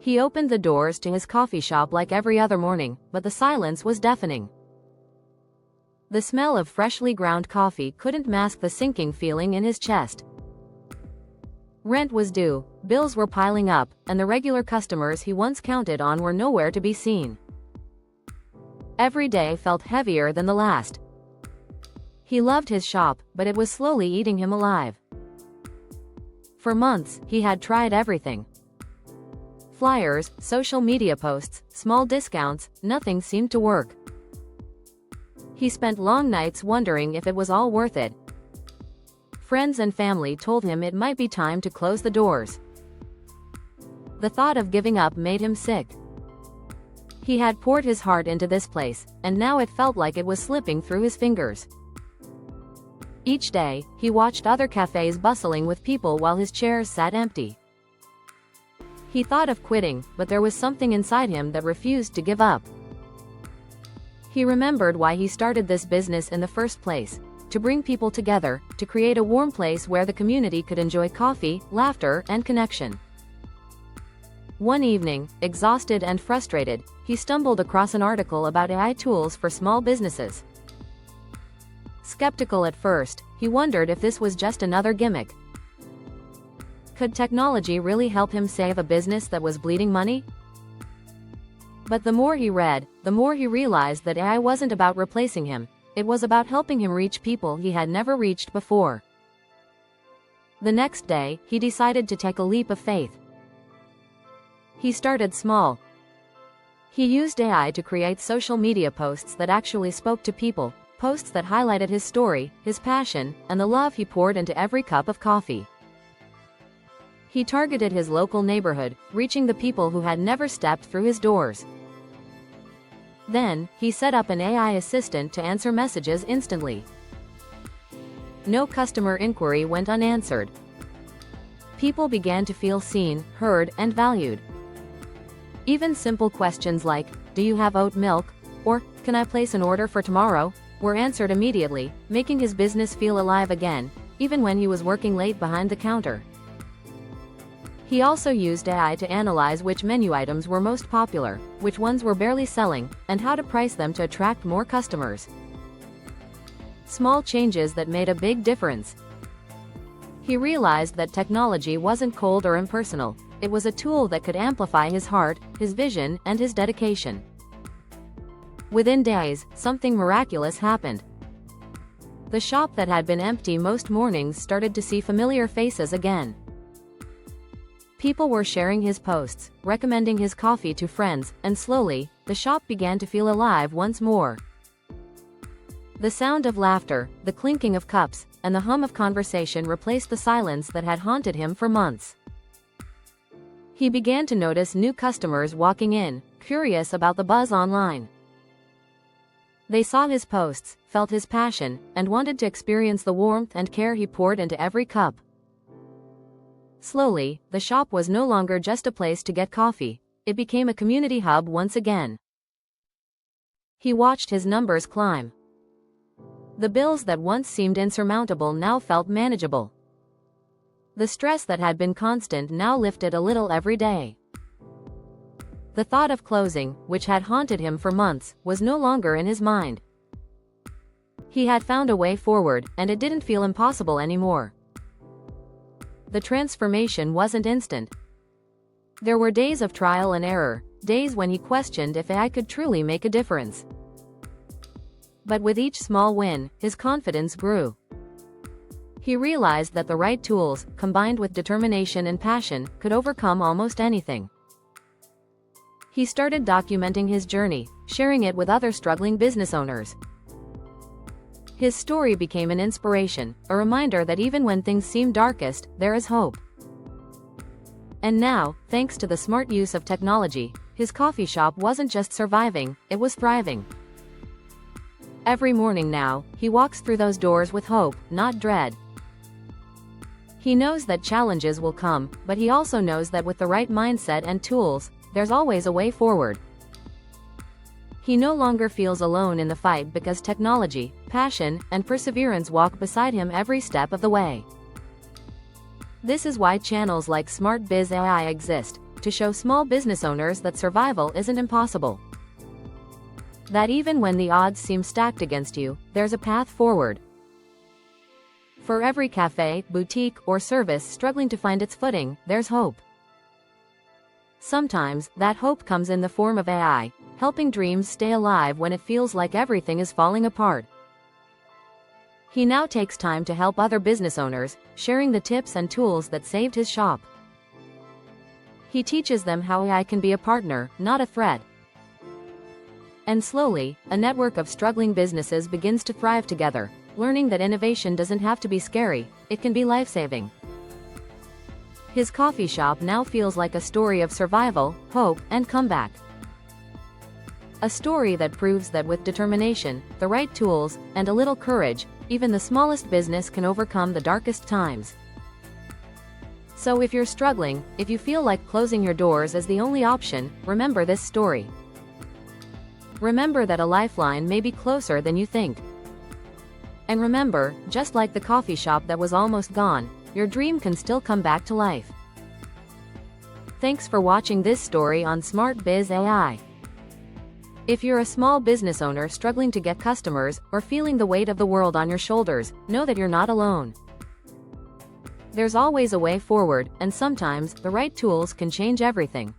He opened the doors to his coffee shop like every other morning, but the silence was deafening. The smell of freshly ground coffee couldn't mask the sinking feeling in his chest. Rent was due, bills were piling up, and the regular customers he once counted on were nowhere to be seen. Every day felt heavier than the last. He loved his shop, but it was slowly eating him alive. For months, he had tried everything. Flyers, social media posts, small discounts, nothing seemed to work. He spent long nights wondering if it was all worth it. Friends and family told him it might be time to close the doors. The thought of giving up made him sick. He had poured his heart into this place, and now it felt like it was slipping through his fingers. Each day, he watched other cafes bustling with people while his chairs sat empty. He thought of quitting, but there was something inside him that refused to give up. He remembered why he started this business in the first place: to bring people together, to create a warm place where the community could enjoy coffee, laughter, and connection. One evening, exhausted and frustrated, he stumbled across an article about AI tools for small businesses. Skeptical at first, he wondered if this was just another gimmick. Could technology really help him save a business that was bleeding money? But the more he read, the more he realized that AI wasn't about replacing him, it was about helping him reach people he had never reached before. The next day, he decided to take a leap of faith. He started small. He used AI to create social media posts that actually spoke to people, posts that highlighted his story, his passion, and the love he poured into every cup of coffee. He targeted his local neighborhood, reaching the people who had never stepped through his doors. Then, he set up an AI assistant to answer messages instantly. No customer inquiry went unanswered. People began to feel seen, heard, and valued. Even simple questions like, "Do you have oat milk?" or "Can I place an order for tomorrow?" were answered immediately, making his business feel alive again, even when he was working late behind the counter. He also used AI to analyze which menu items were most popular, which ones were barely selling, and how to price them to attract more customers. Small changes that made a big difference. He realized that technology wasn't cold or impersonal, it was a tool that could amplify his heart, his vision, and his dedication. Within days, something miraculous happened. The shop that had been empty most mornings started to see familiar faces again. People were sharing his posts, recommending his coffee to friends, and slowly, the shop began to feel alive once more. The sound of laughter, the clinking of cups, and the hum of conversation replaced the silence that had haunted him for months. He began to notice new customers walking in, curious about the buzz online. They saw his posts, felt his passion, and wanted to experience the warmth and care he poured into every cup. Slowly, the shop was no longer just a place to get coffee, it became a community hub once again. He watched his numbers climb. The bills that once seemed insurmountable now felt manageable. The stress that had been constant now lifted a little every day. The thought of closing, which had haunted him for months, was no longer in his mind. He had found a way forward, and it didn't feel impossible anymore. The transformation wasn't instant. There were days of trial and error, days when he questioned if AI could truly make a difference. But with each small win, his confidence grew. He realized that the right tools, combined with determination and passion, could overcome almost anything. He started documenting his journey, sharing it with other struggling business owners. His story became an inspiration, a reminder that even when things seem darkest, there is hope. And now, thanks to the smart use of technology, his coffee shop wasn't just surviving, it was thriving. Every morning now, he walks through those doors with hope, not dread. He knows that challenges will come, but he also knows that with the right mindset and tools, there's always a way forward. He no longer feels alone in the fight because technology, passion, and perseverance walk beside him every step of the way. This is why channels like SmartBiz AI exist, to show small business owners that survival isn't impossible. That even when the odds seem stacked against you, there's a path forward. For every cafe, boutique, or service struggling to find its footing, there's hope. Sometimes, that hope comes in the form of AI, helping dreams stay alive when it feels like everything is falling apart. He now takes time to help other business owners, sharing the tips and tools that saved his shop. He teaches them how AI can be a partner, not a threat. And slowly, a network of struggling businesses begins to thrive together, learning that innovation doesn't have to be scary, it can be life-saving. His coffee shop now feels like a story of survival, hope, and comeback. A story that proves that with determination, the right tools, and a little courage, even the smallest business can overcome the darkest times. So if you're struggling, if you feel like closing your doors is the only option, remember this story. Remember that a lifeline may be closer than you think. And remember, just like the coffee shop that was almost gone, your dream can still come back to life. Thanks for watching this story on SmartBiz AI. If you're a small business owner struggling to get customers, or feeling the weight of the world on your shoulders, know that you're not alone. There's always a way forward, and sometimes, the right tools can change everything.